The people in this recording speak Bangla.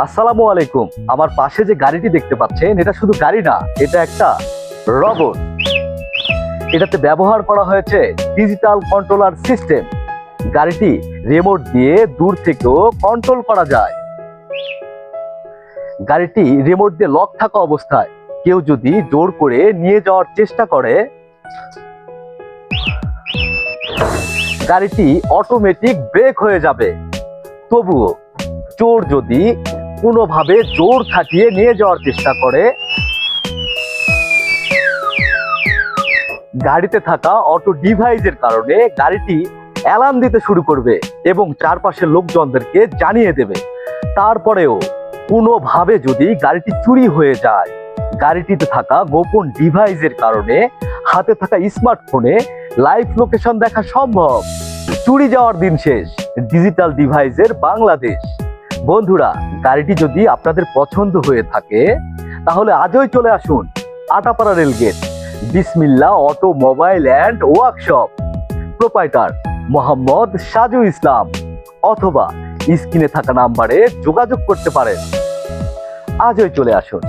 আসসালামু আলাইকুম। আমার পাশে যে গাড়িটি দেখতে পাচ্ছেন, এটা শুধু গাড়ি না, এটা একটা রোবট। এটাতে ব্যবহার করা হয়েছে ডিজিটাল কন্ট্রোলার সিস্টেম। গাড়িটি রিমোট দিয়ে দূর থেকেও কন্ট্রোল করা যায়। গাড়িটি রিমোট দিয়ে লক থাকা অবস্থায় কেউ যদি জোর করে নিয়ে যাওয়ার চেষ্টা করে, গাড়িটি অটোমেটিক ব্রেক হয়ে যাবে। তবুও চোর যদি কোনোভাবে জোর খাটিয়ে নিয়ে যাওয়ার চেষ্টা করে, গাড়িতে থাকা অটো ডিভাইসের কারণে গাড়িটি অ্যালার্ম দিতে শুরু করবে এবং চারপাশের লোকজনদেরকে জানিয়ে দেবে। তারপরেও কোনোভাবে যদি গাড়িটি চুরি হয়ে যায়, গাড়িটিতে থাকা গোপন ডিভাইসের কারণে হাতে থাকা স্মার্টফোনে লাইভ লোকেশন দেখা সম্ভব। চুরি যাওয়ার দিন শেষ, ডিজিটাল ডিভাইসের বাংলাদেশ। বন্ধুরা, গাড়িটি যদি আপনাদের পছন্দ হয়ে থাকে তাহলে আজই চলে আসুন Atapara rail gate, Bismillah automobile and workshop, proprietor Mohammad Saju Islam, অথবা স্ক্রিনে থাকা নাম্বারে যোগাযোগ করতে পারেন। আজই চলে আসুন।